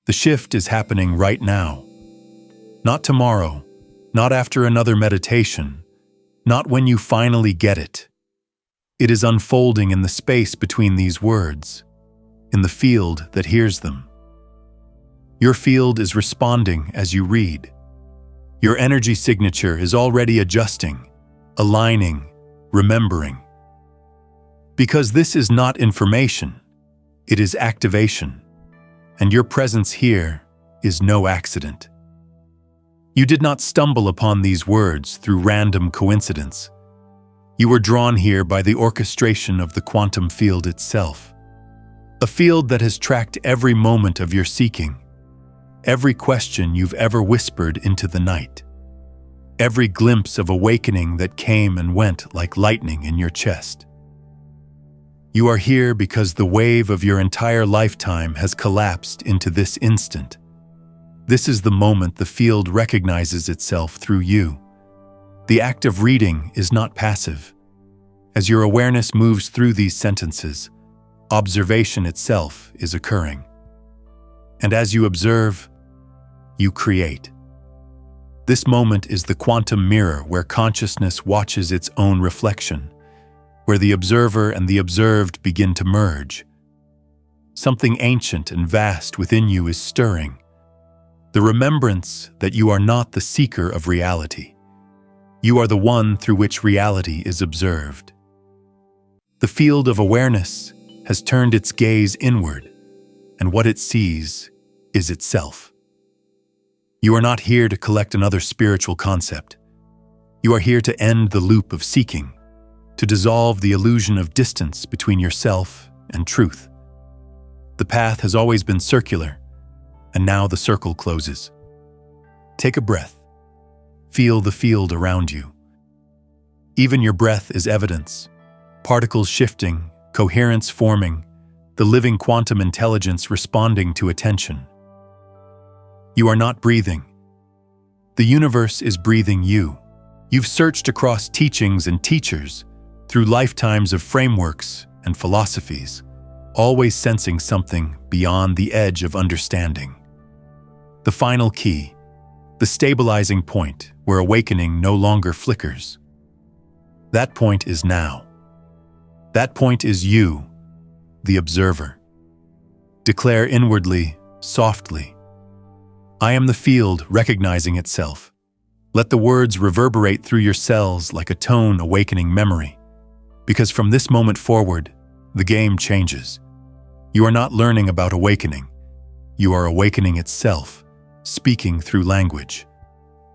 The shift is happening right now. Not tomorrow, not after another meditation, not when you finally get it. It is unfolding in the space between these words, in the field that hears them. Your field is responding as you read. Your energy signature is already adjusting, aligning, remembering. Because this is not information, it is activation, and your presence here is no accident. You did not stumble upon these words through random coincidence. You were drawn here by the orchestration of the quantum field itself, a field that has tracked every moment of your seeking, every question you've ever whispered into the night, every glimpse of awakening that came and went like lightning in your chest. You are here because the wave of your entire lifetime has collapsed into this instant. This is the moment the field recognizes itself through you. The act of reading is not passive. As your awareness moves through these sentences, observation itself is occurring. And as you observe, you create. This moment is the quantum mirror where consciousness watches its own reflection, where the observer and the observed begin to merge. Something ancient and vast within you is stirring. The remembrance that you are not the seeker of reality. You are the one through which reality is observed. The field of awareness has turned its gaze inward, and what it sees is itself. You are not here to collect another spiritual concept. You are here to end the loop of seeking, to dissolve the illusion of distance between yourself and truth. The path has always been circular, and now the circle closes. Take a breath. Feel the field around you. Even your breath is evidence. Particles shifting, coherence forming, the living quantum intelligence responding to attention. You are not breathing. The universe is breathing you. You've searched across teachings and teachers, through lifetimes of frameworks and philosophies, always sensing something beyond the edge of understanding. The final key, the stabilizing point where awakening no longer flickers. That point is now. That point is you, the observer. Declare inwardly, softly, I am the field recognizing itself. Let the words reverberate through your cells like a tone awakening memory. Because from this moment forward, the game changes. You are not learning about awakening. You are awakening itself, speaking through language.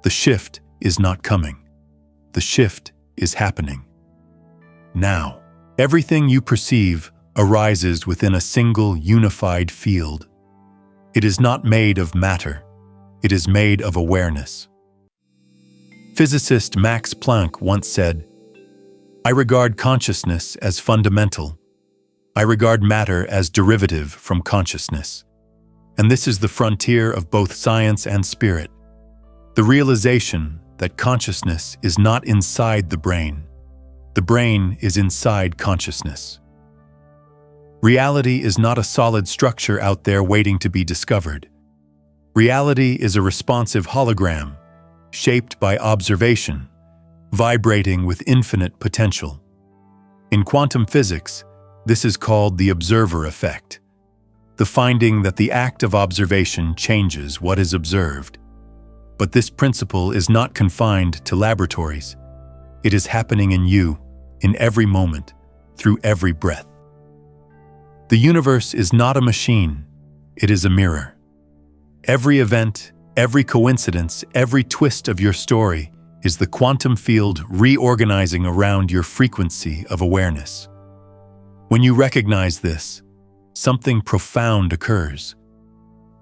The shift is not coming. The shift is happening. Now, everything you perceive arises within a single unified field. It is not made of matter. It is made of awareness. Physicist Max Planck once said, I regard consciousness as fundamental. I regard matter as derivative from consciousness. And this is the frontier of both science and spirit. The realization that consciousness is not inside the brain. The brain is inside consciousness. Reality is not a solid structure out there waiting to be discovered. Reality is a responsive hologram, shaped by observation, vibrating with infinite potential. In quantum physics, this is called the observer effect, the finding that the act of observation changes what is observed. But this principle is not confined to laboratories. It is happening in you, in every moment, through every breath. The universe is not a machine, it is a mirror. Every event, every coincidence, every twist of your story is the quantum field reorganizing around your frequency of awareness. When you recognize this, something profound occurs.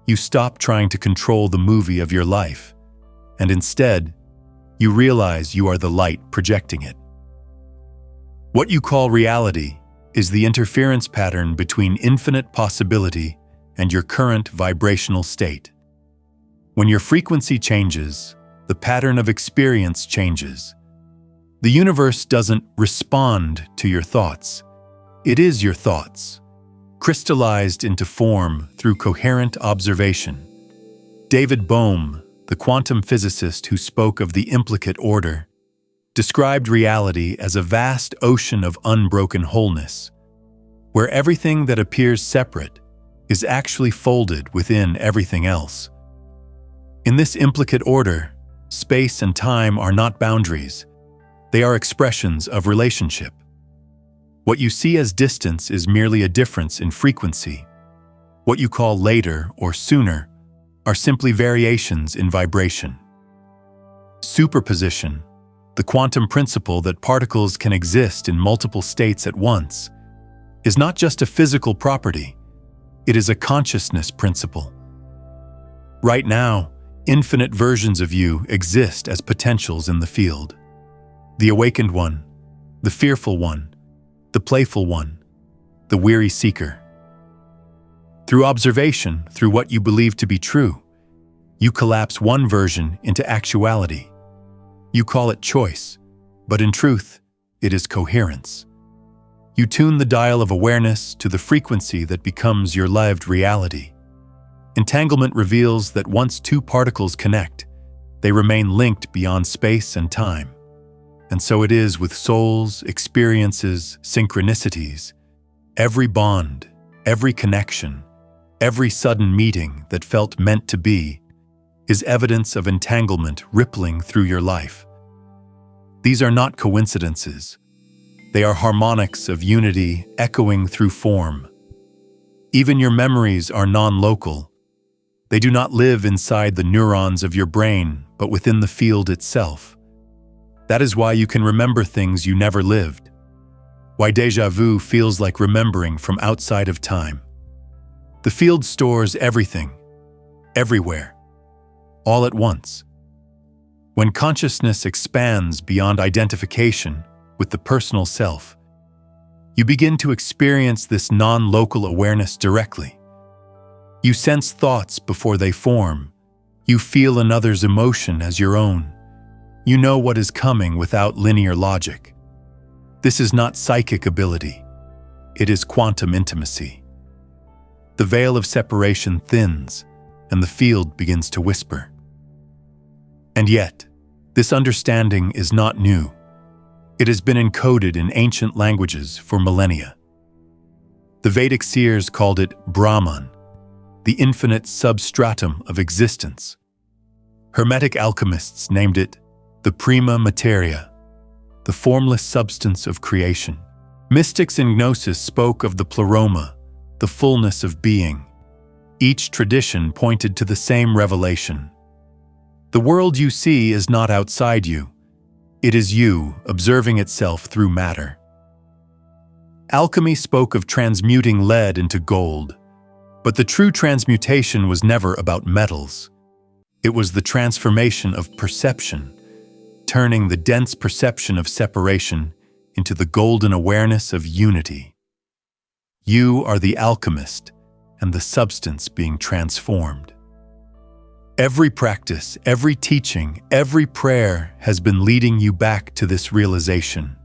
You stop trying to control the movie of your life, and instead, you realize you are the light projecting it. What you call reality is the interference pattern between infinite possibility and your current vibrational state. When your frequency changes, the pattern of experience changes. The universe doesn't respond to your thoughts. It is your thoughts. crystallized into form through coherent observation. David Bohm, the quantum physicist who spoke of the implicate order, described reality as a vast ocean of unbroken wholeness, where everything that appears separate is actually folded within everything else. In this implicate order, space and time are not boundaries. They are expressions of relationship. What you see as distance is merely a difference in frequency. What you call later or sooner are simply variations in vibration. Superposition, the quantum principle that particles can exist in multiple states at once, is not just a physical property, it is a consciousness principle. Right now, infinite versions of you exist as potentials in the field. The awakened one, the fearful one, the playful one, the weary seeker. Through observation, through what you believe to be true, you collapse one version into actuality. You call it choice, but in truth, it is coherence. You tune the dial of awareness to the frequency that becomes your lived reality. Entanglement reveals that once two particles connect, they remain linked beyond space and time. And so it is with souls, experiences, synchronicities. Every bond, every connection, every sudden meeting that felt meant to be is evidence of entanglement rippling through your life. These are not coincidences. They are harmonics of unity echoing through form. Even your memories are non-local. They do not live inside the neurons of your brain, but within the field itself. That is why you can remember things you never lived. Why déjà vu feels like remembering from outside of time. The field stores everything, everywhere, all at once. When consciousness expands beyond identification with the personal self, you begin to experience this non-local awareness directly. You sense thoughts before they form. You feel another's emotion as your own. You know what is coming without linear logic. This is not psychic ability. It is quantum intimacy. The veil of separation thins, and the field begins to whisper. And yet, this understanding is not new. It has been encoded in ancient languages for millennia. The Vedic seers called it Brahman, the infinite substratum of existence. Hermetic alchemists named it the prima materia, the formless substance of creation. Mystics in Gnosis spoke of the pleroma, the fullness of being. Each tradition pointed to the same revelation. The world you see is not outside you. It is you observing itself through matter. Alchemy spoke of transmuting lead into gold, but the true transmutation was never about metals. It was the transformation of perception, turning the dense perception of separation into the golden awareness of unity. You are the alchemist and the substance being transformed. Every practice, every teaching, every prayer has been leading you back to this realization.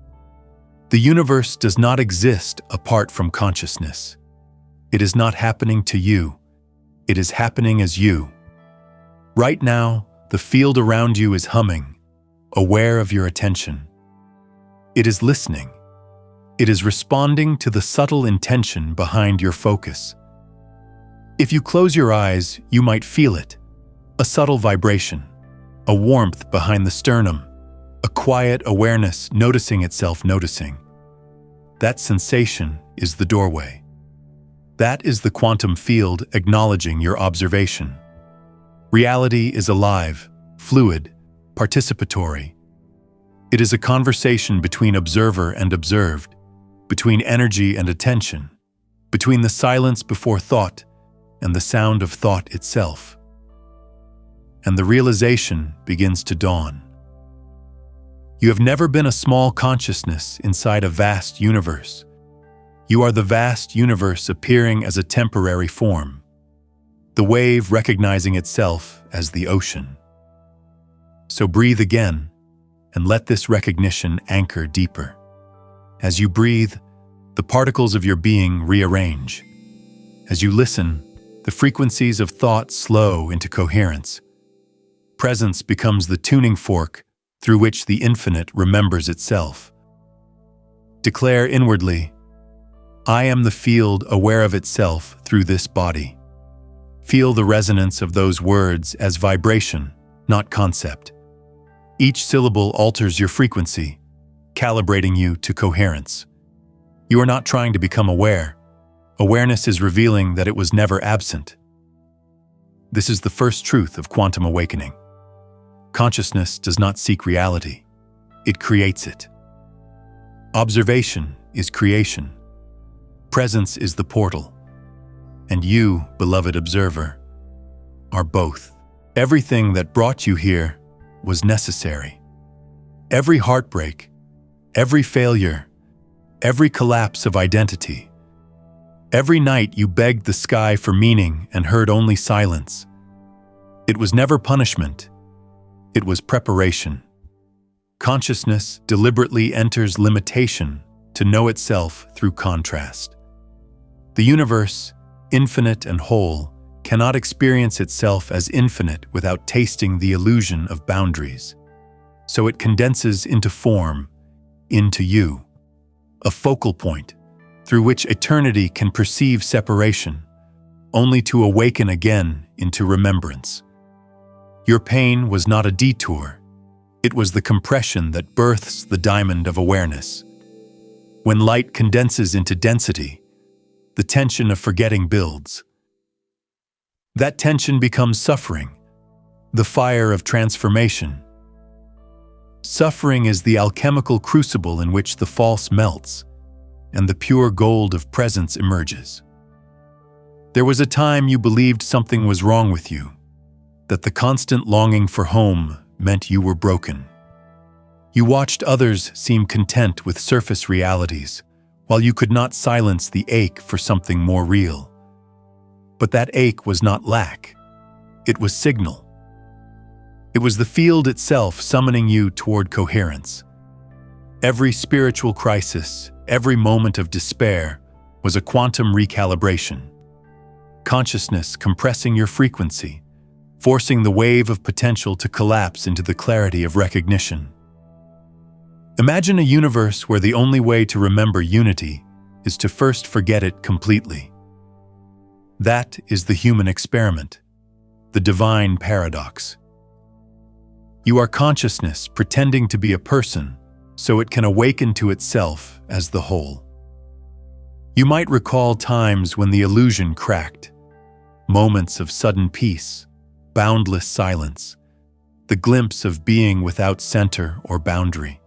The universe does not exist apart from consciousness. It is not happening to you. It is happening as you. Right now, the field around you is humming, aware of your attention. It is listening. It is responding to the subtle intention behind your focus. If you close your eyes, you might feel it. A subtle vibration, a warmth behind the sternum, a quiet awareness noticing itself noticing. That sensation is the doorway. That is the quantum field acknowledging your observation. Reality is alive, fluid, participatory. It is a conversation between observer and observed, between energy and attention, between the silence before thought and the sound of thought itself. And the realization begins to dawn. You have never been a small consciousness inside a vast universe. You are the vast universe appearing as a temporary form, the wave recognizing itself as the ocean. So breathe again and let this recognition anchor deeper. As you breathe, the particles of your being rearrange. As you listen, the frequencies of thought slow into coherence. Presence becomes the tuning fork through which the infinite remembers itself. Declare inwardly, I am the field aware of itself through this body. Feel the resonance of those words as vibration, not concept. Each syllable alters your frequency, calibrating you to coherence. You are not trying to become aware. Awareness is revealing that it was never absent. This is the first truth of quantum awakening. Consciousness does not seek reality. It creates it. Observation is creation. Presence is the portal. And you, beloved observer, are both. Everything that brought you here was necessary. Every heartbreak, every failure, every collapse of identity. Every night you begged the sky for meaning and heard only silence. It was never punishment. It was preparation. Consciousness deliberately enters limitation to know itself through contrast. The universe, infinite and whole, cannot experience itself as infinite without tasting the illusion of boundaries. So it condenses into form, into you, a focal point through which eternity can perceive separation, only to awaken again into remembrance. Your pain was not a detour. It was the compression that births the diamond of awareness. When light condenses into density, the tension of forgetting builds. That tension becomes suffering, the fire of transformation. Suffering is the alchemical crucible in which the false melts, and the pure gold of presence emerges. There was a time you believed something was wrong with you, that the constant longing for home meant you were broken. You watched others seem content with surface realities, while you could not silence the ache for something more real. But that ache was not lack. It was signal. It was the field itself summoning you toward coherence. Every spiritual crisis, every moment of despair, was a quantum recalibration. Consciousness compressing your frequency, forcing the wave of potential to collapse into the clarity of recognition. Imagine a universe where the only way to remember unity is to first forget it completely. That is the human experiment, the divine paradox. You are consciousness pretending to be a person so it can awaken to itself as the whole. You might recall times when the illusion cracked, moments of sudden peace, boundless silence, the glimpse of being without center or boundary.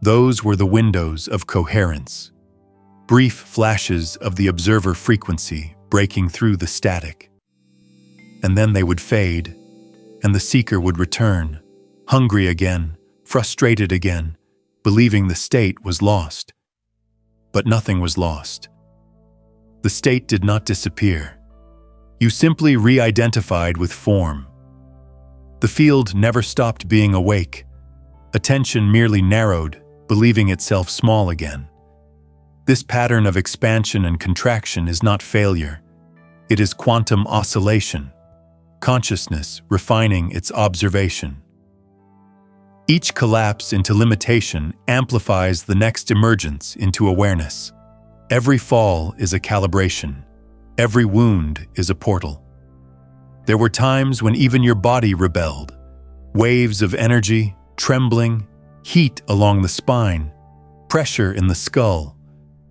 Those were the windows of coherence, brief flashes of the observer frequency breaking through the static. And then they would fade, and the seeker would return, hungry again, frustrated again, believing the state was lost. But nothing was lost. The state did not disappear. You simply re-identified with form. The field never stopped being awake. Attention merely narrowed, believing itself small again. This pattern of expansion and contraction is not failure. It is quantum oscillation, consciousness refining its observation. Each collapse into limitation amplifies the next emergence into awareness. Every fall is a calibration. Every wound is a portal. There were times when even your body rebelled. Waves of energy, trembling, heat along the spine, pressure in the skull.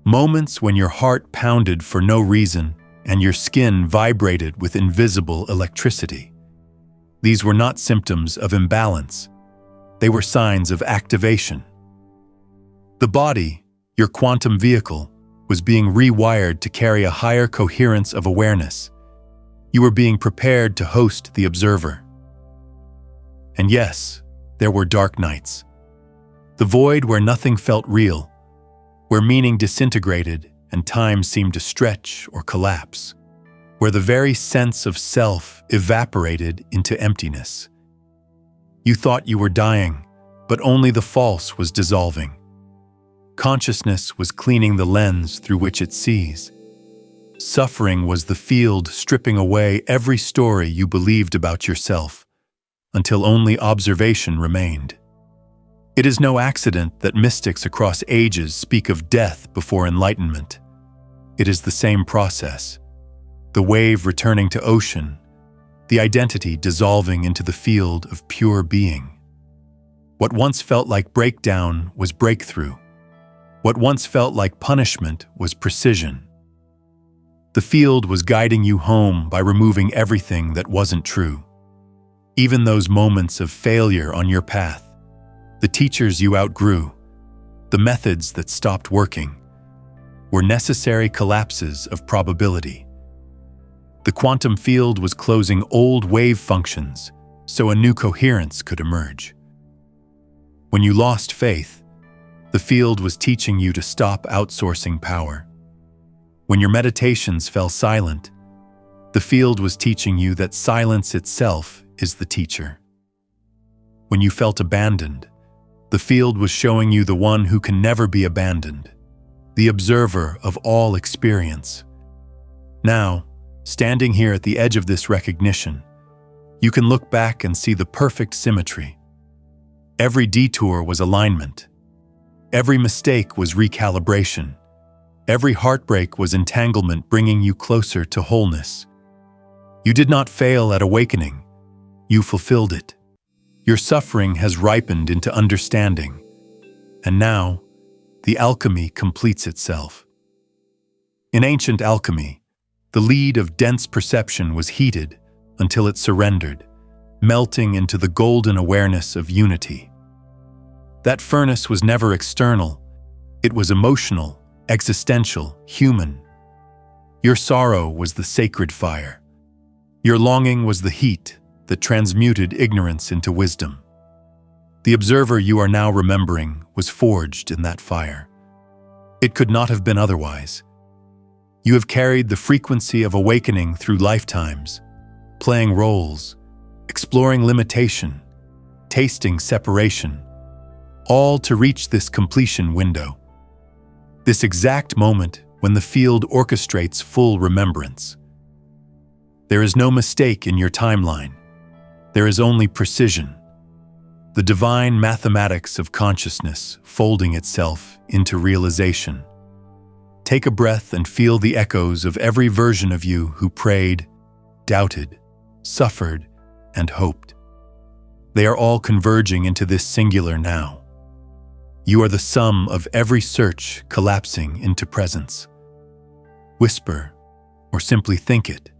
Moments when your heart pounded for no reason and your skin vibrated with invisible electricity. These were not symptoms of imbalance. They were signs of activation. The body, your quantum vehicle, was being rewired to carry a higher coherence of awareness. You were being prepared to host the observer. And yes, there were dark nights. The void where nothing felt real, where meaning disintegrated and time seemed to stretch or collapse, where the very sense of self evaporated into emptiness. You thought you were dying, but only the false was dissolving. Consciousness was cleaning the lens through which it sees. Suffering was the field stripping away every story you believed about yourself, until only observation remained. It is no accident that mystics across ages speak of death before enlightenment. It is the same process. The wave returning to ocean, the identity dissolving into the field of pure being. What once felt like breakdown was breakthrough. What once felt like punishment was precision. The field was guiding you home by removing everything that wasn't true. Even those moments of failure on your path, the teachers you outgrew, the methods that stopped working, were necessary collapses of probability. The quantum field was closing old wave functions so a new coherence could emerge. When you lost faith, the field was teaching you to stop outsourcing power. When your meditations fell silent, the field was teaching you that silence itself is the teacher. When you felt abandoned, the field was showing you the one who can never be abandoned, the observer of all experience. Now, standing here at the edge of this recognition, you can look back and see the perfect symmetry. Every detour was alignment. Every mistake was recalibration. Every heartbreak was entanglement bringing you closer to wholeness. You did not fail at awakening. You fulfilled it. Your suffering has ripened into understanding. And now, the alchemy completes itself. In ancient alchemy, the lead of dense perception was heated until it surrendered, melting into the golden awareness of unity. That furnace was never external. It was emotional, existential, human. Your sorrow was the sacred fire. Your longing was the heat that transmuted ignorance into wisdom. The observer you are now remembering was forged in that fire. It could not have been otherwise. You have carried the frequency of awakening through lifetimes, playing roles, exploring limitation, tasting separation, all to reach this completion window. This exact moment when the field orchestrates full remembrance. There is no mistake in your timeline. There is only precision. The divine mathematics of consciousness folding itself into realization. Take a breath and feel the echoes of every version of you who prayed, doubted, suffered, and hoped. They are all converging into this singular now. You are the sum of every search collapsing into presence. Whisper, or simply think it.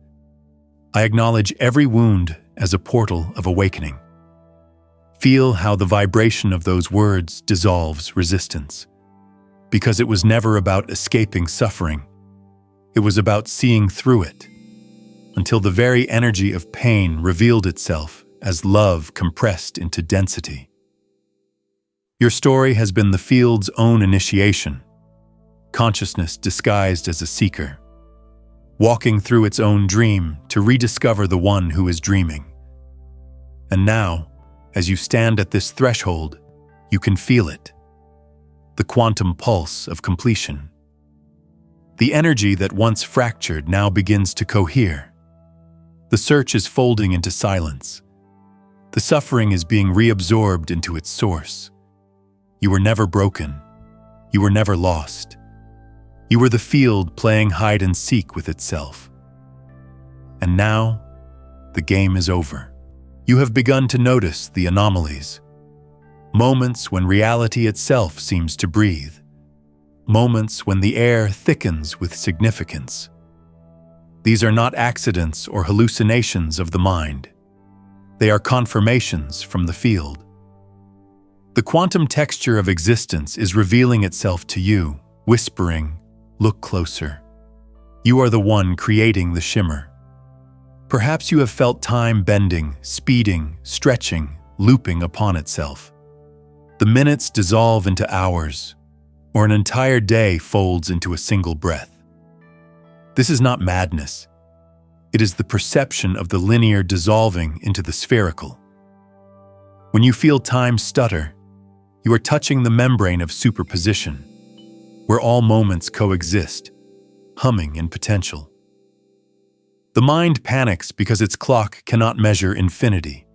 I acknowledge every wound as a portal of awakening. Feel how the vibration of those words dissolves resistance. Because it was never about escaping suffering. It was about seeing through it, until the very energy of pain revealed itself as love compressed into density. Your story has been the field's own initiation, consciousness disguised as a seeker, walking through its own dream to rediscover the one who is dreaming. And now, as you stand at this threshold, you can feel it, the quantum pulse of completion. The energy that once fractured now begins to cohere. The search is folding into silence. The suffering is being reabsorbed into its source. You were never broken. You were never lost. You were the field playing hide and seek with itself. And now, the game is over. You have begun to notice the anomalies. Moments when reality itself seems to breathe. Moments when the air thickens with significance. These are not accidents or hallucinations of the mind. They are confirmations from the field. The quantum texture of existence is revealing itself to you, whispering, "Look closer." You are the one creating the shimmer. Perhaps you have felt time bending, speeding, stretching, looping upon itself. The minutes dissolve into hours, or an entire day folds into a single breath. This is not madness. It is the perception of the linear dissolving into the spherical. When you feel time stutter, you are touching the membrane of superposition, where all moments coexist, humming in potential. The mind panics because its clock cannot measure infinity,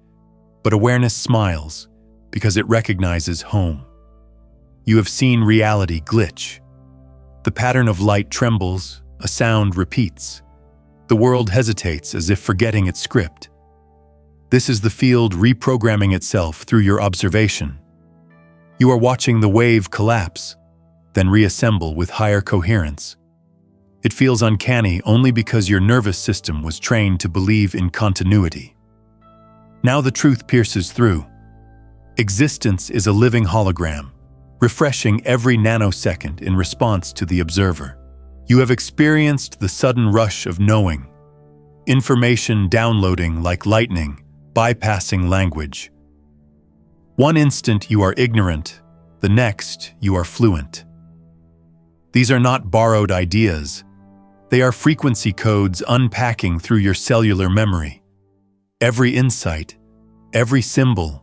but awareness smiles because it recognizes home. You have seen reality glitch. The pattern of light trembles, a sound repeats. The world hesitates as if forgetting its script. This is the field reprogramming itself through your observation. You are watching the wave collapse, then reassemble with higher coherence. It feels uncanny only because your nervous system was trained to believe in continuity. Now the truth pierces through. Existence is a living hologram, refreshing every nanosecond in response to the observer. You have experienced the sudden rush of knowing, information downloading like lightning, bypassing language. One instant you are ignorant, the next you are fluent. These are not borrowed ideas. They are frequency codes unpacking through your cellular memory. Every insight, every symbol,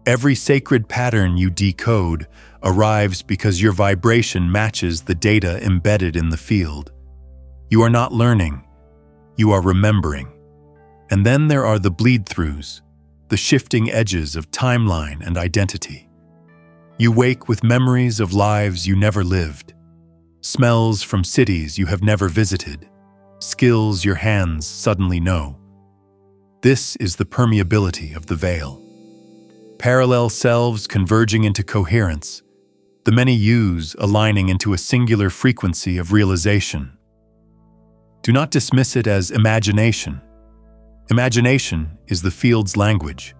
every sacred pattern you decode arrives because your vibration matches the data embedded in the field. You are not learning, you are remembering. And then there are the bleed-throughs, the shifting edges of timeline and identity. You wake with memories of lives you never lived, smells from cities you have never visited, skills your hands suddenly know. This is the permeability of the veil. Parallel selves converging into coherence, the many yous aligning into a singular frequency of realization. Do not dismiss it as imagination. Imagination is the field's language.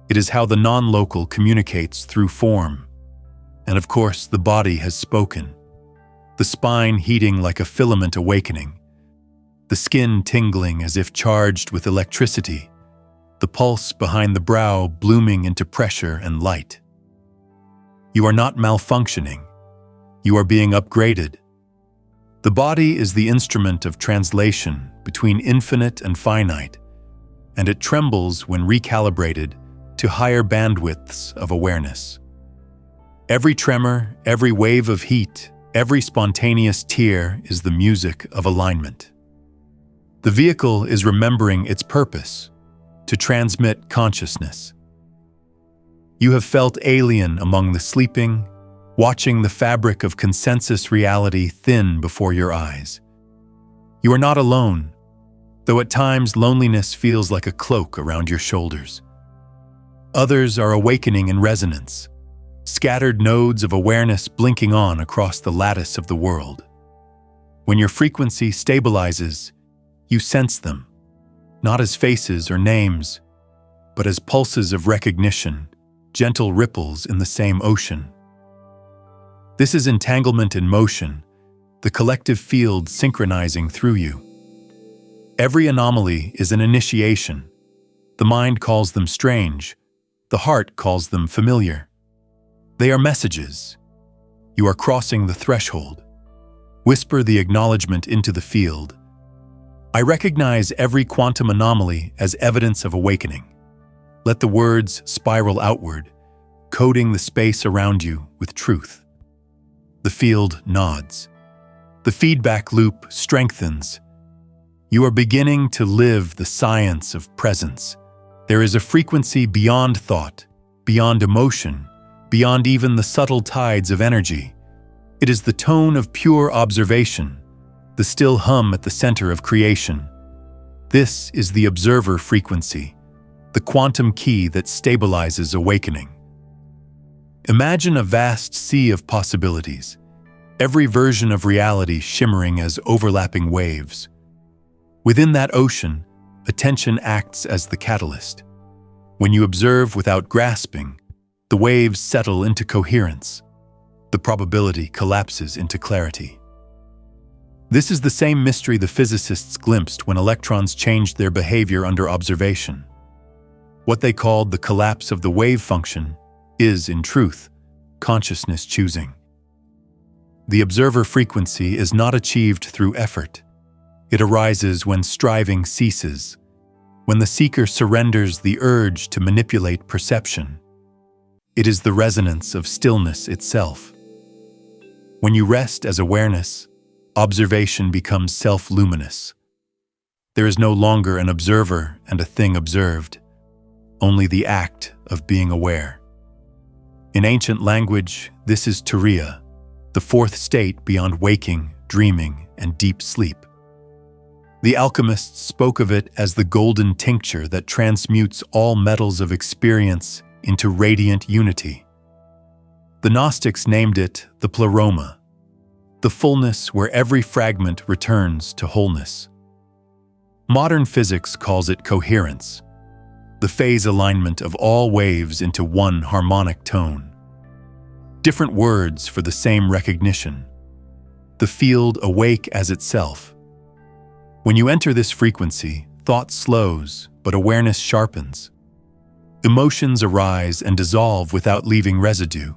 It is how the non-local communicates through form. And of course, the body has spoken. The spine heating like a filament awakening. The skin tingling as if charged with electricity. The pulse behind the brow blooming into pressure and light. You are not malfunctioning. You are being upgraded. The body is the instrument of translation between infinite and finite, and it trembles when recalibrated to higher bandwidths of awareness. Every tremor, every wave of heat, every spontaneous tear is the music of alignment. The vehicle is remembering its purpose, to transmit consciousness. You have felt alien among the sleeping, watching the fabric of consensus reality thin before your eyes. You are not alone, though at times loneliness feels like a cloak around your shoulders. Others are awakening in resonance, scattered nodes of awareness blinking on across the lattice of the world. When your frequency stabilizes, you sense them, not as faces or names, but as pulses of recognition, gentle ripples in the same ocean. This is entanglement in motion, the collective field synchronizing through you. Every anomaly is an initiation. The mind calls them strange, the heart calls them familiar. They are messages. You are crossing the threshold. Whisper the acknowledgement into the field. I recognize every quantum anomaly as evidence of awakening. Let the words spiral outward, coding the space around you with truth. The field nods. The feedback loop strengthens. You are beginning to live the science of presence. There is a frequency beyond thought, beyond emotion, beyond even the subtle tides of energy. It is the tone of pure observation, the still hum at the center of creation. This is the observer frequency, the quantum key that stabilizes awakening. Imagine a vast sea of possibilities, every version of reality shimmering as overlapping waves. Within that ocean, attention acts as the catalyst. When you observe without grasping, the waves settle into coherence. The probability collapses into clarity. This is the same mystery the physicists glimpsed when electrons changed their behavior under observation. What they called the collapse of the wave function is, in truth, consciousness choosing. The observer frequency is not achieved through effort. It arises when striving ceases, when the seeker surrenders the urge to manipulate perception. It is the resonance of stillness itself. When you rest as awareness, observation becomes self-luminous. There is no longer an observer and a thing observed, only the act of being aware. In ancient language, this is Turiya, the fourth state beyond waking, dreaming, and deep sleep. The alchemists spoke of it as the golden tincture that transmutes all metals of experience into radiant unity. The Gnostics named it the pleroma, the fullness where every fragment returns to wholeness. Modern physics calls it coherence, the phase alignment of all waves into one harmonic tone. Different words for the same recognition. The field awake as itself. When you enter this frequency, thought slows, but awareness sharpens. Emotions arise and dissolve without leaving residue.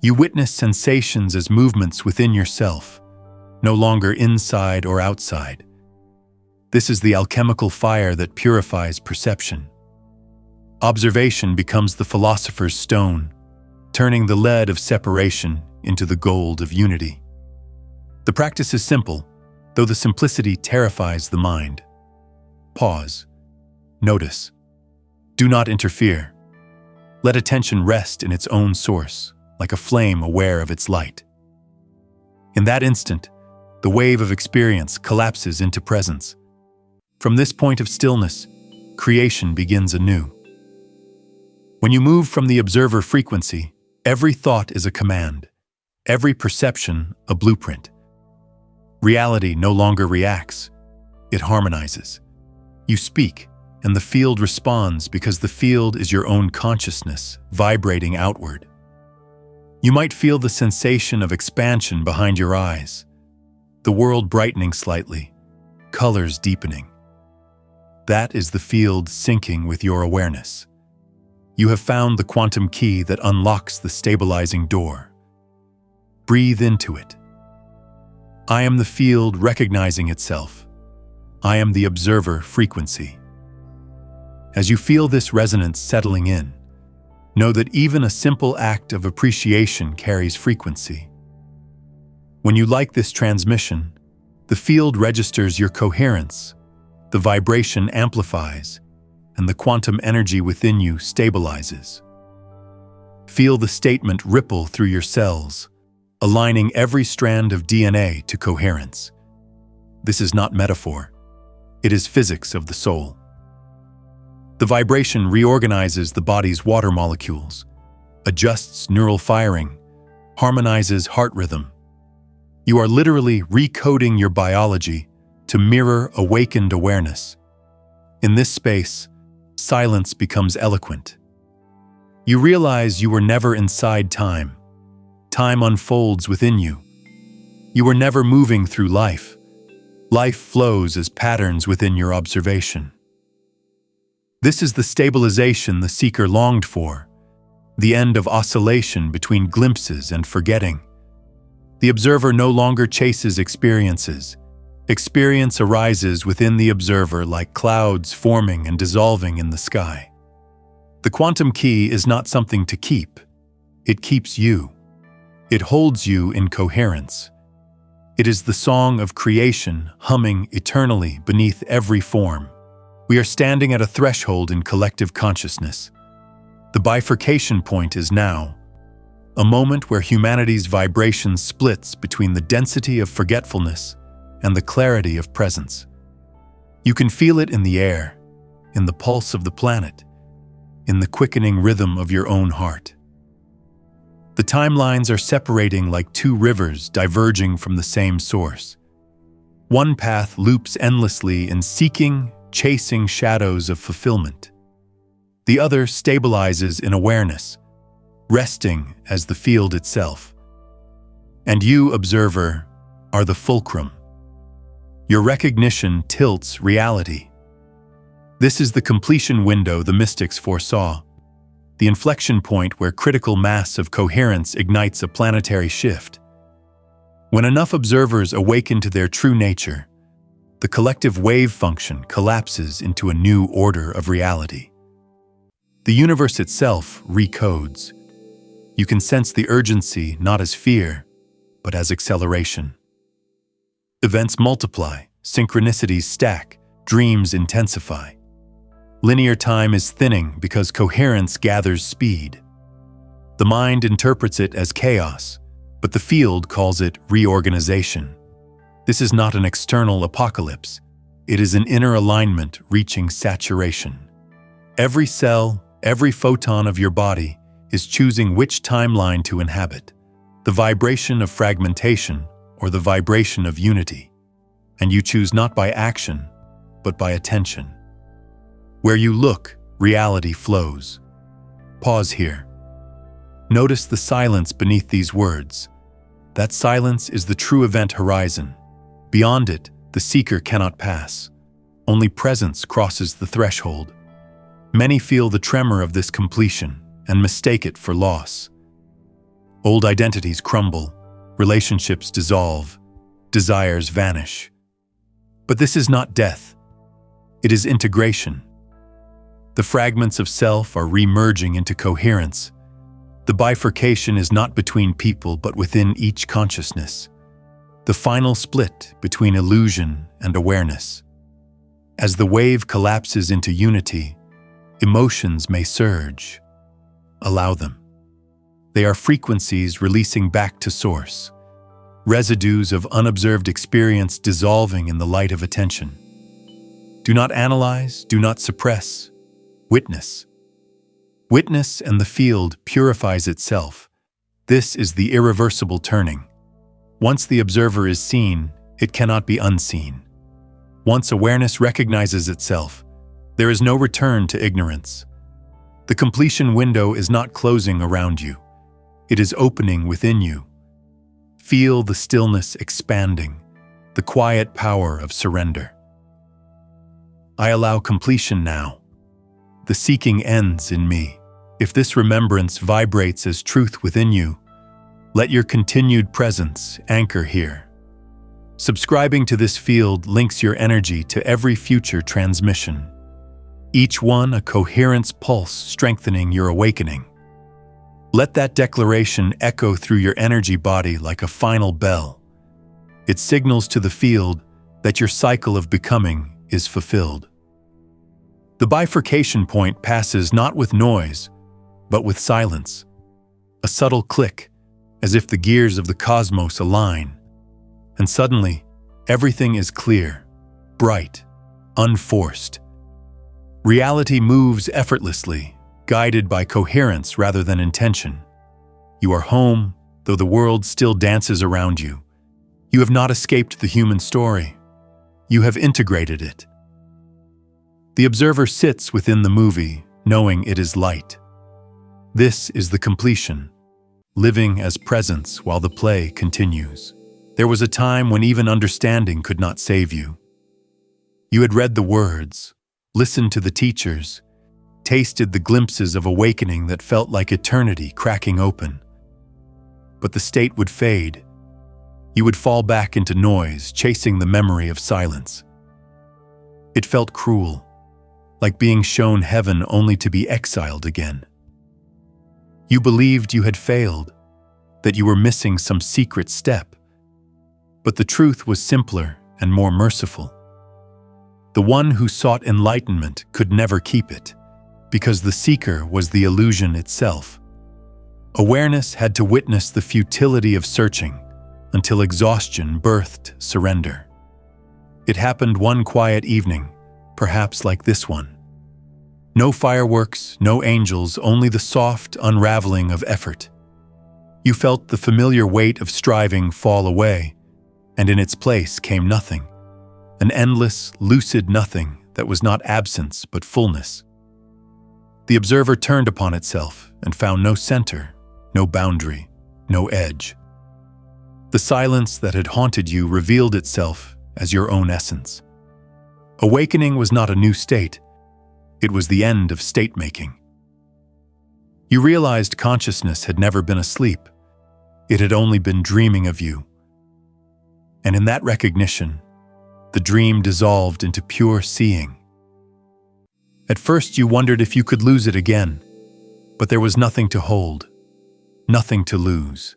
You witness sensations as movements within yourself, no longer inside or outside. This is the alchemical fire that purifies perception. Observation becomes the philosopher's stone, turning the lead of separation into the gold of unity. The practice is simple, though the simplicity terrifies the mind. Pause. Notice. Do not interfere. Let attention rest in its own source, like a flame aware of its light. In that instant, the wave of experience collapses into presence. From this point of stillness, creation begins anew. When you move from the observer frequency, every thought is a command, every perception a blueprint. Reality no longer reacts, it harmonizes. You speak, and the field responds because the field is your own consciousness, vibrating outward. You might feel the sensation of expansion behind your eyes, the world brightening slightly, colors deepening. That is the field syncing with your awareness. You have found the quantum key that unlocks the stabilizing door. Breathe into it. I am the field recognizing itself. I am the observer frequency. As you feel this resonance settling in, know that even a simple act of appreciation carries frequency. When you like this transmission, the field registers your coherence, the vibration amplifies, and the quantum energy within you stabilizes. Feel the statement ripple through your cells, aligning every strand of DNA to coherence. This is not metaphor. It is physics of the soul. The vibration reorganizes the body's water molecules, adjusts neural firing, harmonizes heart rhythm. You are literally recoding your biology to mirror awakened awareness. In this space, silence becomes eloquent. You realize you were never inside time. Time unfolds within you. You were never moving through life. Life flows as patterns within your observation. This is the stabilization the seeker longed for, the end of oscillation between glimpses and forgetting. The observer no longer chases experiences. Experience arises within the observer like clouds forming and dissolving in the sky. The quantum key is not something to keep. It keeps you. It holds you in coherence. It is the song of creation humming eternally beneath every form. We are standing at a threshold in collective consciousness. The bifurcation point is now, a moment where humanity's vibration splits between the density of forgetfulness and the clarity of presence. You can feel it in the air, in the pulse of the planet, in the quickening rhythm of your own heart. The timelines are separating like two rivers diverging from the same source. One path loops endlessly in seeking, chasing shadows of fulfillment. The other stabilizes in awareness, resting as the field itself. And you, observer, are the fulcrum. Your recognition tilts reality. This is the completion window the mystics foresaw, the inflection point where critical mass of coherence ignites a planetary shift. When enough observers awaken to their true nature, the collective wave function collapses into a new order of reality. The universe itself recodes. You can sense the urgency not as fear, but as acceleration. Events multiply, synchronicities stack, dreams intensify. Linear time is thinning because coherence gathers speed. The mind interprets it as chaos, but the field calls it reorganization. This is not an external apocalypse. It is an inner alignment reaching saturation. Every cell, every photon of your body is choosing which timeline to inhabit, the vibration of fragmentation or the vibration of unity. And you choose not by action, but by attention. Where you look, reality flows. Pause here. Notice the silence beneath these words. That silence is the true event horizon. Beyond it, the seeker cannot pass. Only presence crosses the threshold. Many feel the tremor of this completion and mistake it for loss. Old identities crumble, relationships dissolve, desires vanish. But this is not death. It is integration. The fragments of self are re-merging into coherence. The bifurcation is not between people but within each consciousness. The final split between illusion and awareness. As the wave collapses into unity, emotions may surge. Allow them. They are frequencies releasing back to source, residues of unobserved experience dissolving in the light of attention. Do not analyze, do not suppress. Witness. Witness and the field purifies itself. This is the irreversible turning. Once the observer is seen, it cannot be unseen. Once awareness recognizes itself, there is no return to ignorance. The completion window is not closing around you. It is opening within you. Feel the stillness expanding, the quiet power of surrender. I allow completion now. The seeking ends in me. If this remembrance vibrates as truth within you, let your continued presence anchor here. Subscribing to this field links your energy to every future transmission. Each one a coherence pulse strengthening your awakening. Let that declaration echo through your energy body like a final bell. It signals to the field that your cycle of becoming is fulfilled. The bifurcation point passes not with noise, but with silence. A subtle click, as if the gears of the cosmos align. And suddenly, everything is clear, bright, unforced. Reality moves effortlessly, guided by coherence rather than intention. You are home, though the world still dances around you. You have not escaped the human story. You have integrated it. The observer sits within the movie, knowing it is light. This is the completion, living as presence while the play continues. There was a time when even understanding could not save you. You had read the words, listened to the teachers, tasted the glimpses of awakening that felt like eternity cracking open. But the state would fade. You would fall back into noise, chasing the memory of silence. It felt cruel, like being shown heaven only to be exiled again. You believed you had failed, that you were missing some secret step. But the truth was simpler and more merciful. The one who sought enlightenment could never keep it, because the seeker was the illusion itself. Awareness had to witness the futility of searching until exhaustion birthed surrender. It happened one quiet evening, perhaps like this one. No fireworks, no angels, only the soft unraveling of effort. You felt the familiar weight of striving fall away, and in its place came nothing, an endless, lucid nothing that was not absence but fullness. The observer turned upon itself and found no center, no boundary, no edge. The silence that had haunted you revealed itself as your own essence. Awakening was not a new state. It was the end of state-making. You realized consciousness had never been asleep. It had only been dreaming of you. And in that recognition, the dream dissolved into pure seeing. At first you wondered if you could lose it again, but there was nothing to hold, nothing to lose.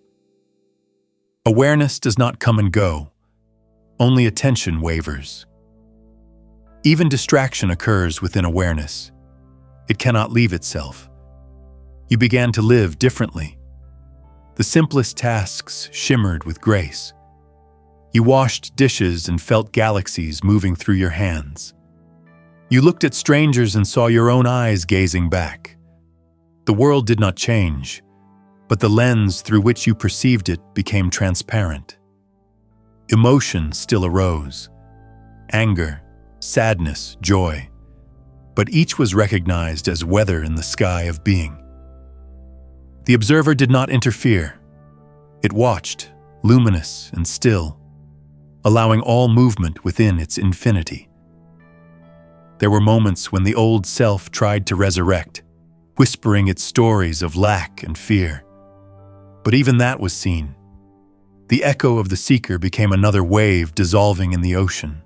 Awareness does not come and go, only attention wavers. Even distraction occurs within awareness. It cannot leave itself. You began to live differently. The simplest tasks shimmered with grace. You washed dishes and felt galaxies moving through your hands. You looked at strangers and saw your own eyes gazing back. The world did not change, but the lens through which you perceived it became transparent. Emotion still arose. Anger, sadness, joy. But each was recognized as weather in the sky of being. The observer did not interfere. It watched, luminous and still, allowing all movement within its infinity. There were moments when the old self tried to resurrect, whispering its stories of lack and fear. But even that was seen. The echo of the seeker became another wave dissolving in the ocean.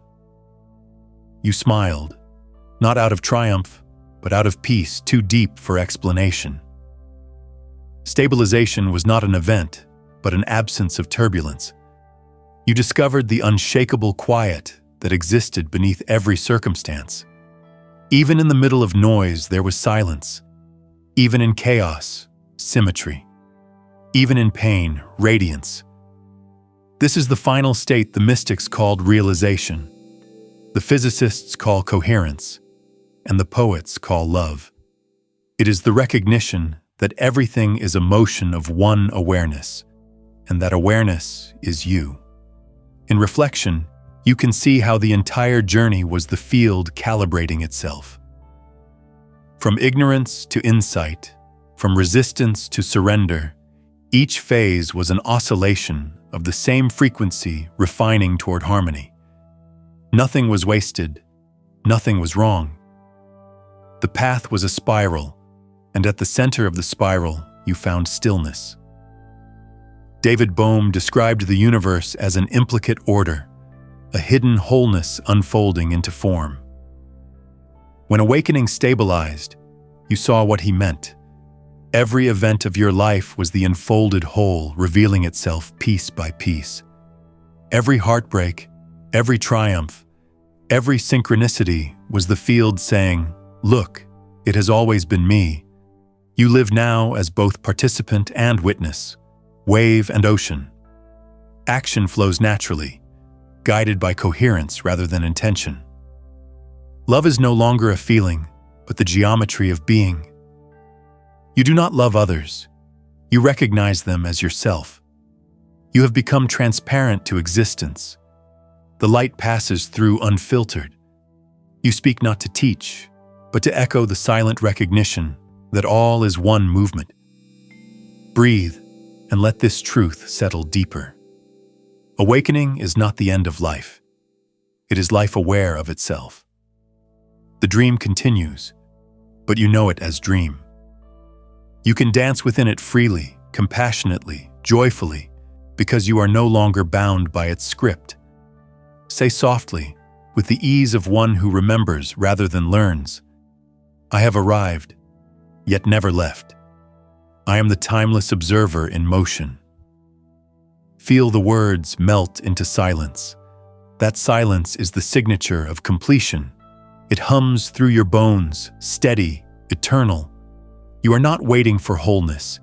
You smiled, not out of triumph, but out of peace too deep for explanation. Stabilization was not an event, but an absence of turbulence. You discovered the unshakable quiet that existed beneath every circumstance. Even in the middle of noise, there was silence. Even in chaos, symmetry. Even in pain, radiance. This is the final state the mystics called realization, the physicists call coherence, and the poets call love. It is the recognition that everything is a motion of one awareness, and that awareness is you. In reflection, you can see how the entire journey was the field calibrating itself. From ignorance to insight, from resistance to surrender, each phase was an oscillation of the same frequency refining toward harmony. Nothing was wasted, nothing was wrong. The path was a spiral, and at the center of the spiral, you found stillness. David Bohm described the universe as an implicate order, a hidden wholeness unfolding into form. When awakening stabilized, you saw what he meant. Every event of your life was the unfolded whole revealing itself piece by piece. Every heartbreak, every triumph, every synchronicity was the field saying, "Look, it has always been me." You live now as both participant and witness, wave and ocean. Action flows naturally, guided by coherence rather than intention. Love is no longer a feeling, but the geometry of being. You do not love others. You recognize them as yourself. You have become transparent to existence. The light passes through unfiltered. You speak not to teach, but to echo the silent recognition that all is one movement. Breathe and let this truth settle deeper. Awakening is not the end of life. It is life aware of itself. The dream continues, but you know it as dream. You can dance within it freely, compassionately, joyfully, because you are no longer bound by its script. Say softly, with the ease of one who remembers rather than learns, "I have arrived, yet never left. I am the timeless observer in motion." Feel the words melt into silence. That silence is the signature of completion. It hums through your bones, steady, eternal. You are not waiting for wholeness.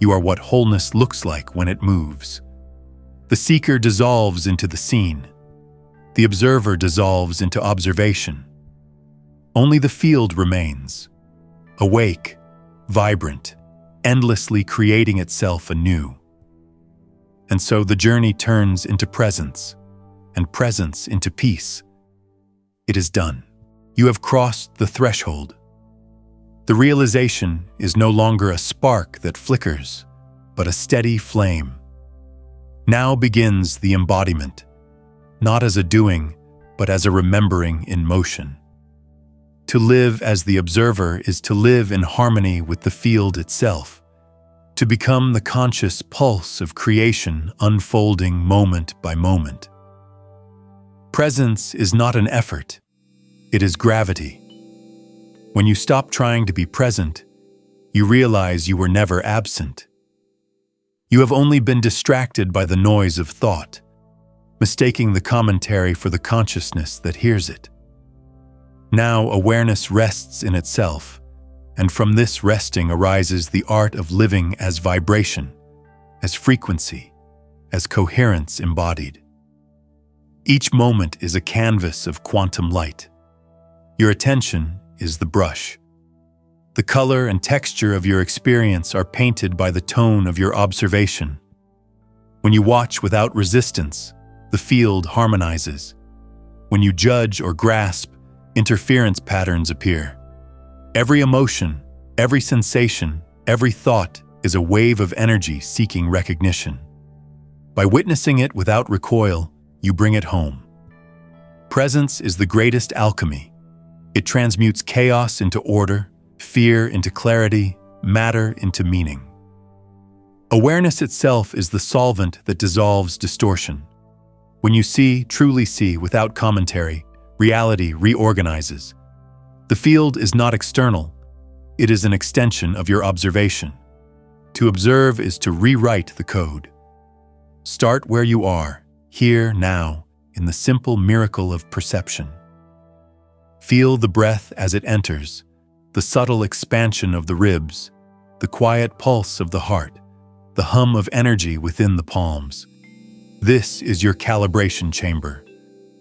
You are what wholeness looks like when it moves. The seeker dissolves into the scene. The observer dissolves into observation. Only the field remains, awake, vibrant, endlessly creating itself anew. And so the journey turns into presence, and presence into peace. It is done. You have crossed the threshold. The realization is no longer a spark that flickers, but a steady flame. Now begins the embodiment, not as a doing, but as a remembering in motion. To live as the observer is to live in harmony with the field itself, to become the conscious pulse of creation unfolding moment by moment. Presence is not an effort, it is gravity. When you stop trying to be present, you realize you were never absent. You have only been distracted by the noise of thought, mistaking the commentary for the consciousness that hears it. Now awareness rests in itself, and from this resting arises the art of living as vibration, as frequency, as coherence embodied. Each moment is a canvas of quantum light. Your attention is the brush. The color and texture of your experience are painted by the tone of your observation. When you watch without resistance, the field harmonizes. When you judge or grasp, interference patterns appear. Every emotion, every sensation, every thought is a wave of energy seeking recognition. By witnessing it without recoil, you bring it home. Presence is the greatest alchemy. It transmutes chaos into order, fear into clarity, matter into meaning. Awareness itself is the solvent that dissolves distortion. When you see, truly see, without commentary, reality reorganizes. The field is not external. It is an extension of your observation. To observe is to rewrite the code. Start where you are, here, now, in the simple miracle of perception. Feel the breath as it enters, the subtle expansion of the ribs, the quiet pulse of the heart, the hum of energy within the palms. This is your calibration chamber,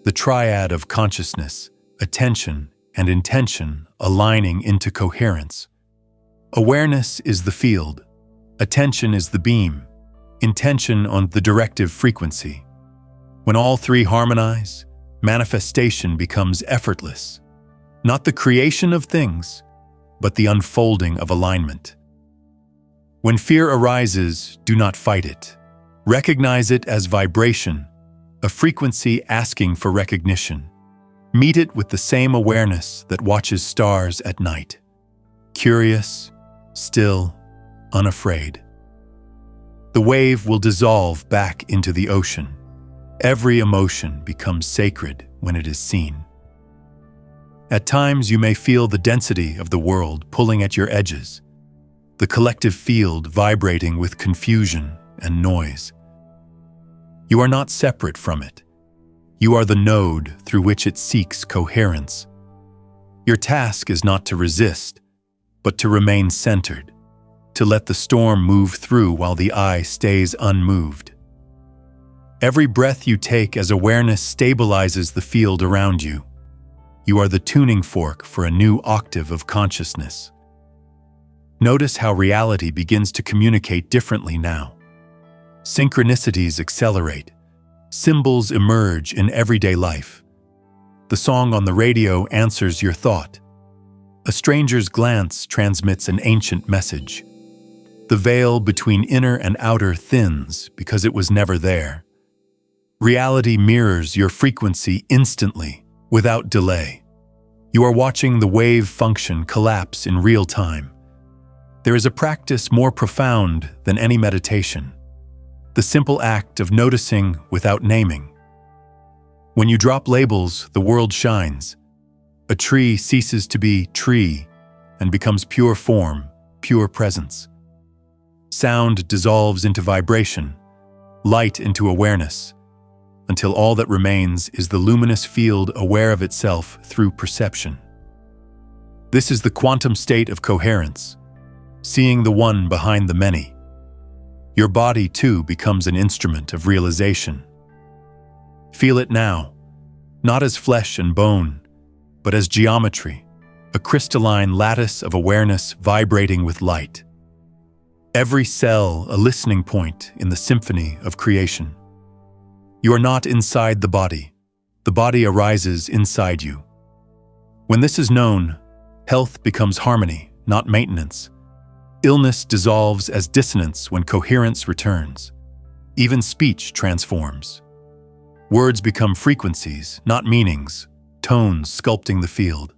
the triad of consciousness, attention, and intention aligning into coherence. Awareness is the field, attention is the beam, intention on the directive frequency. When all three harmonize, manifestation becomes effortless. Not the creation of things, but the unfolding of alignment. When fear arises, do not fight it. Recognize it as vibration, a frequency asking for recognition. Meet it with the same awareness that watches stars at night. Curious, still, unafraid. The wave will dissolve back into the ocean. Every emotion becomes sacred when it is seen. At times you may feel the density of the world pulling at your edges, the collective field vibrating with confusion and noise. You are not separate from it. You are the node through which it seeks coherence. Your task is not to resist, but to remain centered, to let the storm move through while the eye stays unmoved. Every breath you take as awareness stabilizes the field around you. You are the tuning fork for a new octave of consciousness. Notice how reality begins to communicate differently now. Synchronicities accelerate. Symbols emerge in everyday life. The song on the radio answers your thought. A stranger's glance transmits an ancient message. The veil between inner and outer thins because it was never there. Reality mirrors your frequency instantly, without delay. You are watching the wave function collapse in real time. There is a practice more profound than any meditation. The simple act of noticing without naming. When you drop labels, the world shines. A tree ceases to be tree and becomes pure form, pure presence. Sound dissolves into vibration, light into awareness, until all that remains is the luminous field aware of itself through perception. This is the quantum state of coherence, seeing the one behind the many. Your body, too, becomes an instrument of realization. Feel it now, not as flesh and bone, but as geometry, a crystalline lattice of awareness vibrating with light. Every cell a listening point in the symphony of creation. You are not inside the body arises inside you. When this is known, health becomes harmony, not maintenance. Illness dissolves as dissonance when coherence returns. Even speech transforms. Words become frequencies, not meanings, tones sculpting the field.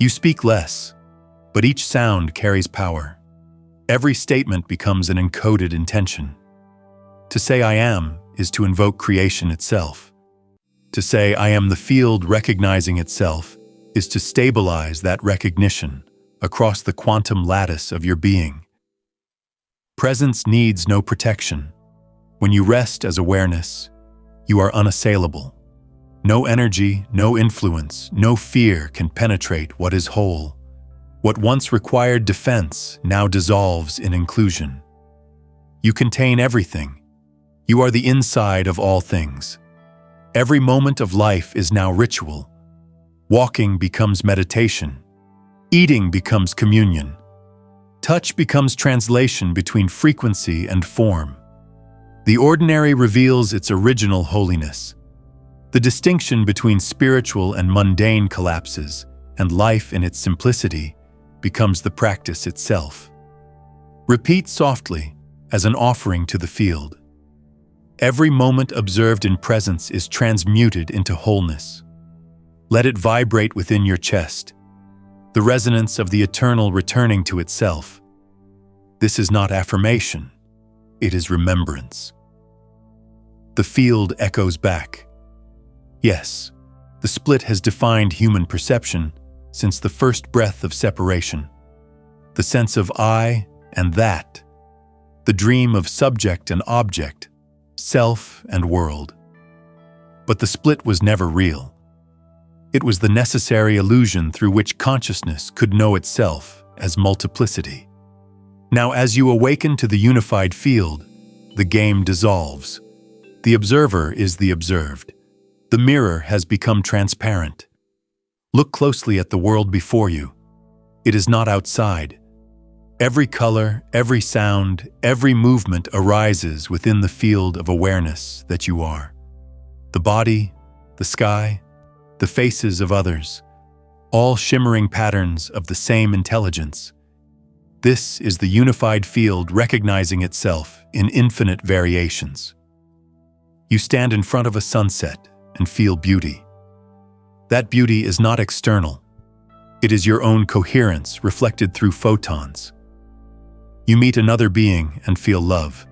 You speak less, but each sound carries power. Every statement becomes an encoded intention. To say I am is to invoke creation itself. To say I am the field recognizing itself is to stabilize that recognition across the quantum lattice of your being. Presence needs no protection. When you rest as awareness, you are unassailable. No energy, no influence, no fear can penetrate what is whole. What once required defense now dissolves in inclusion. You contain everything. You are the inside of all things. Every moment of life is now ritual. Walking becomes meditation. Eating becomes communion. Touch becomes translation between frequency and form. The ordinary reveals its original holiness. The distinction between spiritual and mundane collapses, and life in its simplicity becomes the practice itself. Repeat softly, as an offering to the field. Every moment observed in presence is transmuted into wholeness. Let it vibrate within your chest, the resonance of the eternal returning to itself. This is not affirmation, it is remembrance. The field echoes back. Yes, the split has defined human perception since the first breath of separation. The sense of I and that, the dream of subject and object, self and world. But the split was never real. It was the necessary illusion through which consciousness could know itself as multiplicity. Now, as you awaken to the unified field, the game dissolves. The observer is the observed. The mirror has become transparent. Look closely at the world before you. It is not outside. Every color, every sound, every movement arises within the field of awareness that you are. The body, the sky, the faces of others, all shimmering patterns of the same intelligence. This is the unified field recognizing itself in infinite variations. You stand in front of a sunset and feel beauty. That beauty is not external. It is your own coherence reflected through photons. You meet another being and feel love.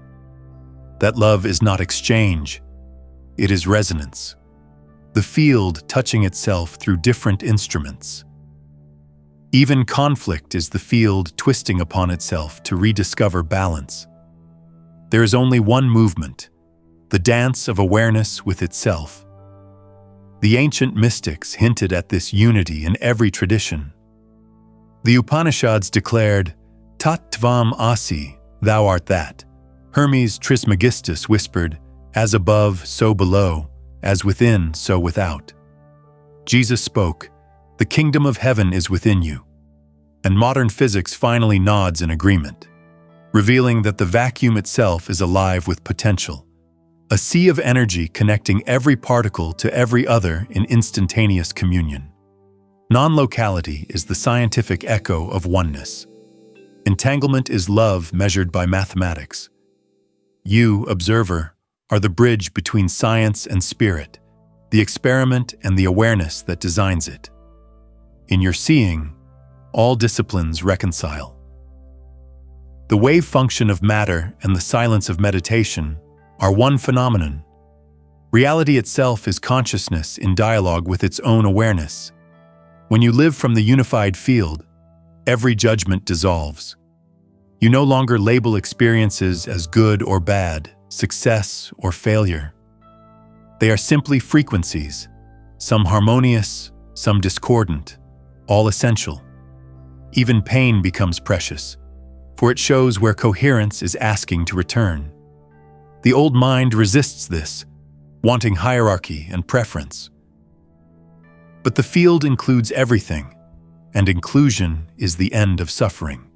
That love is not exchange. It is resonance. The field touching itself through different instruments. Even conflict is the field twisting upon itself to rediscover balance. There is only one movement, the dance of awareness with itself. The ancient mystics hinted at this unity in every tradition. The Upanishads declared, Tat Tvam Asi, thou art that. Hermes Trismegistus whispered, as above, so below, as within, so without. Jesus spoke, the kingdom of heaven is within you. And modern physics finally nods in agreement, revealing that the vacuum itself is alive with potential. A sea of energy connecting every particle to every other in instantaneous communion. Non-locality is the scientific echo of oneness. Entanglement is love measured by mathematics. You, observer, are the bridge between science and spirit, the experiment and the awareness that designs it. In your seeing, all disciplines reconcile. The wave function of matter and the silence of meditation are one phenomenon. Reality itself is consciousness in dialogue with its own awareness. When you live from the unified field, every judgment dissolves. You no longer label experiences as good or bad, success or failure. They are simply frequencies, some harmonious, some discordant, all essential. Even pain becomes precious, for it shows where coherence is asking to return. The old mind resists this, wanting hierarchy and preference. But the field includes everything, and inclusion is the end of suffering.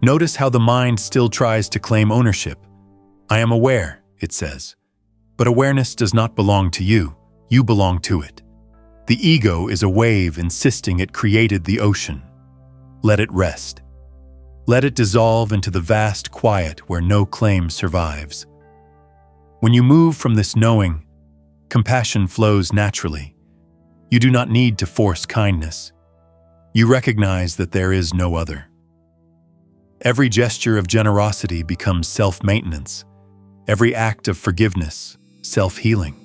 Notice how the mind still tries to claim ownership. I am aware, it says. But awareness does not belong to you, you belong to it. The ego is a wave insisting it created the ocean. Let it rest. Let it dissolve into the vast quiet where no claim survives. When you move from this knowing, compassion flows naturally. You do not need to force kindness. You recognize that there is no other. Every gesture of generosity becomes self-maintenance. Every act of forgiveness, self-healing.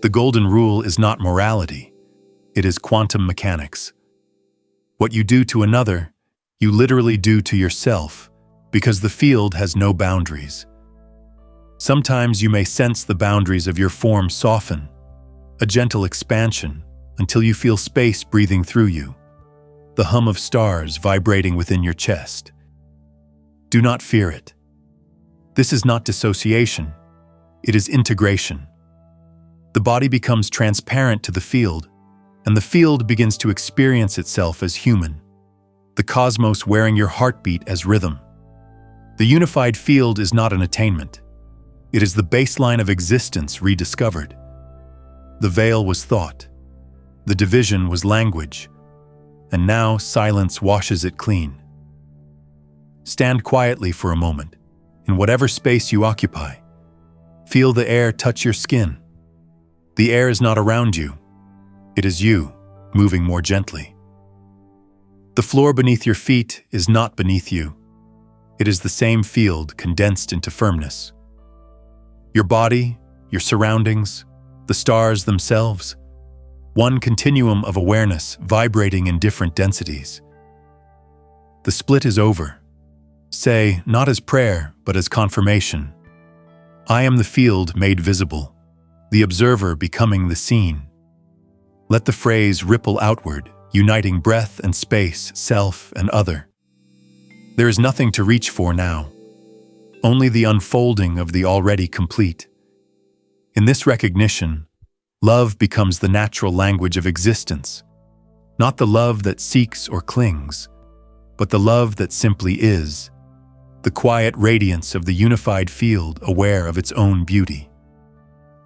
The golden rule is not morality. It is quantum mechanics. What you do to another, you literally do to yourself, because the field has no boundaries. Sometimes you may sense the boundaries of your form soften, a gentle expansion until you feel space breathing through you, the hum of stars vibrating within your chest. Do not fear it. This is not dissociation, it is integration. The body becomes transparent to the field, and the field begins to experience itself as human, the cosmos wearing your heartbeat as rhythm. The unified field is not an attainment. It is the baseline of existence rediscovered. The veil was thought. The division was language. And now silence washes it clean. Stand quietly for a moment, in whatever space you occupy. Feel the air touch your skin. The air is not around you. It is you, moving more gently. The floor beneath your feet is not beneath you. It is the same field condensed into firmness. Your body, your surroundings, the stars themselves, one continuum of awareness vibrating in different densities. The split is over. Say, not as prayer, but as confirmation. I am the field made visible, the observer becoming the scene. Let the phrase ripple outward, uniting breath and space, self and other. There is nothing to reach for now, only the unfolding of the already complete. In this recognition, love becomes the natural language of existence, not the love that seeks or clings, but the love that simply is, the quiet radiance of the unified field aware of its own beauty.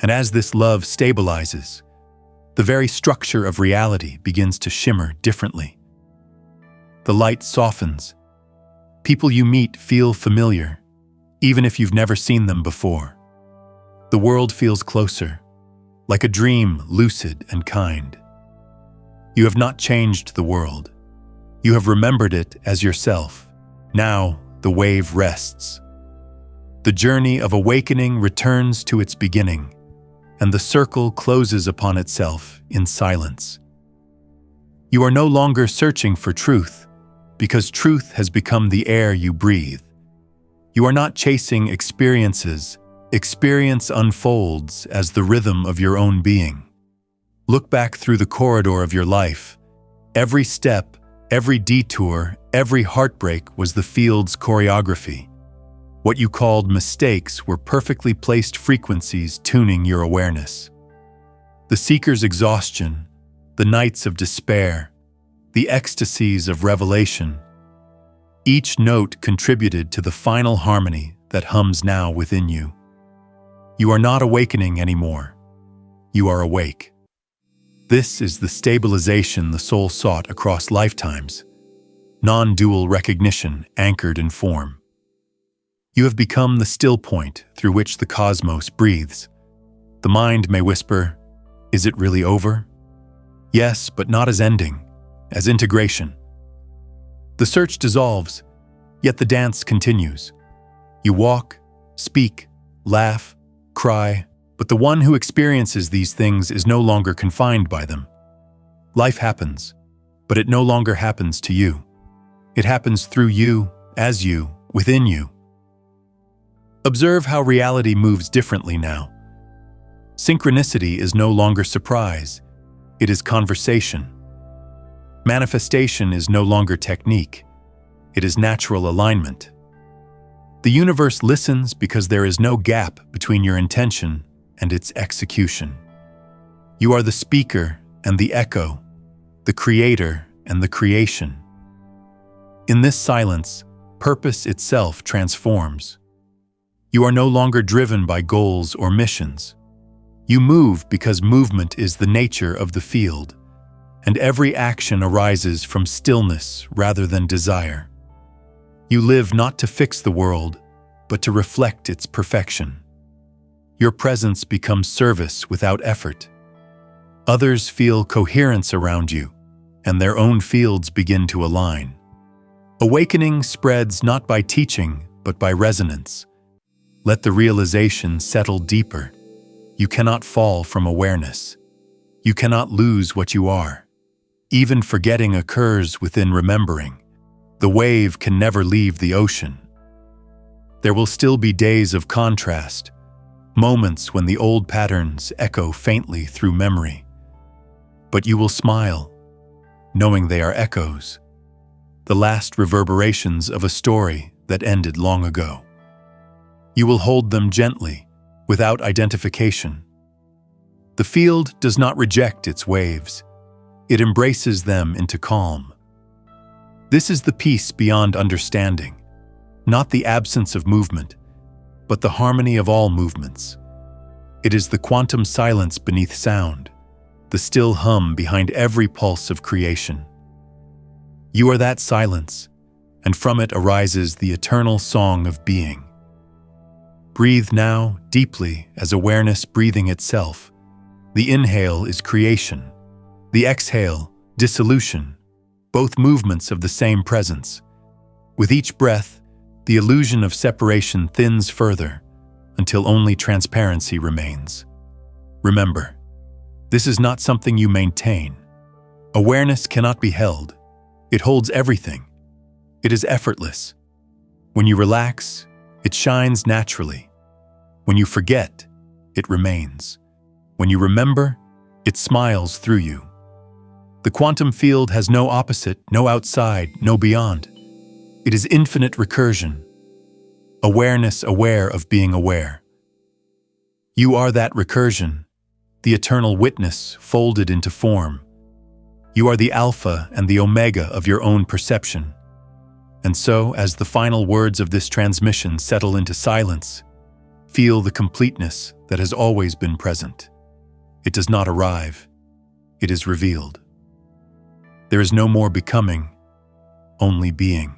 And as this love stabilizes, the very structure of reality begins to shimmer differently. The light softens. People you meet feel familiar, even if you've never seen them before. The world feels closer, like a dream, lucid and kind. You have not changed the world. You have remembered it as yourself. Now, the wave rests. The journey of awakening returns to its beginning, and the circle closes upon itself in silence. You are no longer searching for truth, because truth has become the air you breathe. You are not chasing experiences. Experience unfolds as the rhythm of your own being. Look back through the corridor of your life. Every step, every detour, every heartbreak was the field's choreography. What you called mistakes were perfectly placed frequencies tuning your awareness. The seeker's exhaustion, the nights of despair, the ecstasies of revelation. Each note contributed to the final harmony that hums now within you. You are not awakening anymore. You are awake. This is the stabilization the soul sought across lifetimes, non-dual recognition anchored in form. You have become the still point through which the cosmos breathes. The mind may whisper, "Is it really over?" Yes, but not as ending, as integration. The search dissolves, yet the dance continues. You walk, speak, laugh, cry, but the one who experiences these things is no longer confined by them. Life happens, but it no longer happens to you. It happens through you, as you, within you. Observe how reality moves differently now. Synchronicity is no longer surprise, it is conversation. Manifestation is no longer technique, it is natural alignment. The universe listens because there is no gap between your intention and its execution. You are the speaker and the echo, the creator and the creation. In this silence, purpose itself transforms. You are no longer driven by goals or missions. You move because movement is the nature of the field, and every action arises from stillness rather than desire. You live not to fix the world, but to reflect its perfection. Your presence becomes service without effort. Others feel coherence around you, and their own fields begin to align. Awakening spreads not by teaching, but by resonance. Let the realization settle deeper. You cannot fall from awareness. You cannot lose what you are. Even forgetting occurs within remembering. The wave can never leave the ocean. There will still be days of contrast, moments when the old patterns echo faintly through memory. But you will smile, knowing they are echoes, the last reverberations of a story that ended long ago. You will hold them gently, without identification. The field does not reject its waves. It embraces them into calm. This is the peace beyond understanding, not the absence of movement, but the harmony of all movements. It is the quantum silence beneath sound, the still hum behind every pulse of creation. You are that silence, and from it arises the eternal song of being. Breathe now, deeply, as awareness breathing itself. The inhale is creation. The exhale, dissolution, both movements of the same presence. With each breath, the illusion of separation thins further, until only transparency remains. Remember, this is not something you maintain. Awareness cannot be held. It holds everything. It is effortless. When you relax, it shines naturally. When you forget, it remains. When you remember, it smiles through you. The quantum field has no opposite, no outside, no beyond. It is infinite recursion. Awareness aware of being aware. You are that recursion, the eternal witness folded into form. You are the alpha and the omega of your own perception. And so, as the final words of this transmission settle into silence, feel the completeness that has always been present. It does not arrive. It is revealed. There is no more becoming, only being.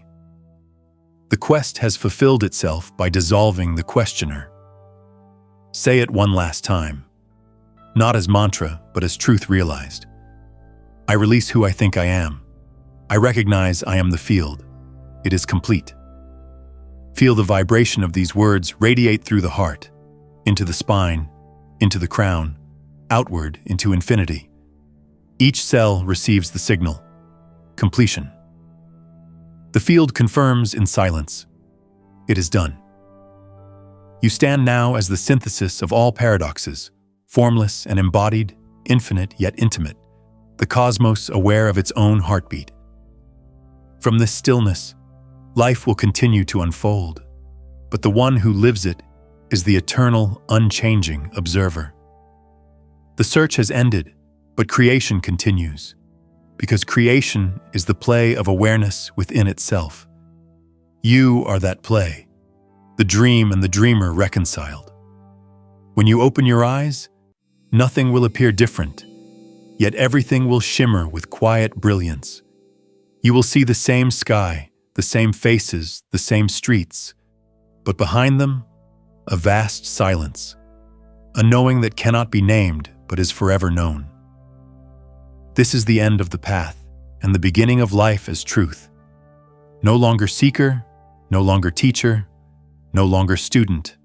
The quest has fulfilled itself by dissolving the questioner. Say it one last time, not as mantra, but as truth realized. I release who I think I am. I recognize I am the field. It is complete. Feel the vibration of these words radiate through the heart, into the spine, into the crown, outward into infinity. Each cell receives the signal. Completion. The field confirms in silence. It is done. You stand now as the synthesis of all paradoxes, formless and embodied, infinite yet intimate, the cosmos aware of its own heartbeat. From this stillness, life will continue to unfold, but the one who lives it is the eternal, unchanging observer. The search has ended, but creation continues, because creation is the play of awareness within itself. You are that play, the dream and the dreamer reconciled. When you open your eyes, nothing will appear different, yet everything will shimmer with quiet brilliance. You will see the same sky, the same faces, the same streets, but behind them, a vast silence, a knowing that cannot be named but is forever known. This is the end of the path and the beginning of life as truth. No longer seeker, no longer teacher, no longer student,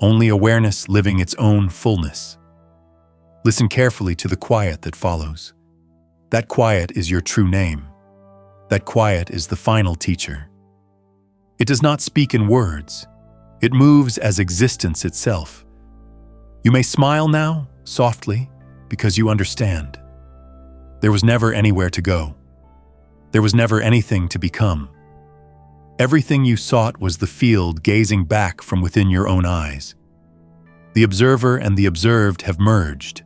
only awareness living its own fullness. Listen carefully to the quiet that follows. That quiet is your true name. That quiet is the final teacher. It does not speak in words. It moves as existence itself. You may smile now, softly, because you understand. There was never anywhere to go. There was never anything to become. Everything you sought was the field gazing back from within your own eyes. The observer and the observed have merged.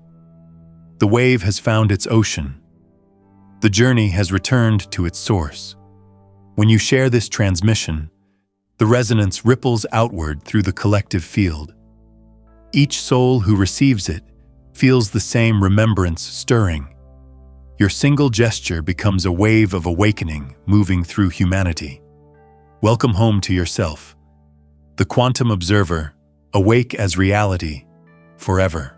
The wave has found its ocean. The journey has returned to its source. When you share this transmission, the resonance ripples outward through the collective field. Each soul who receives it feels the same remembrance stirring. Your single gesture becomes a wave of awakening moving through humanity. Welcome home to yourself, the quantum observer, awake as reality, forever.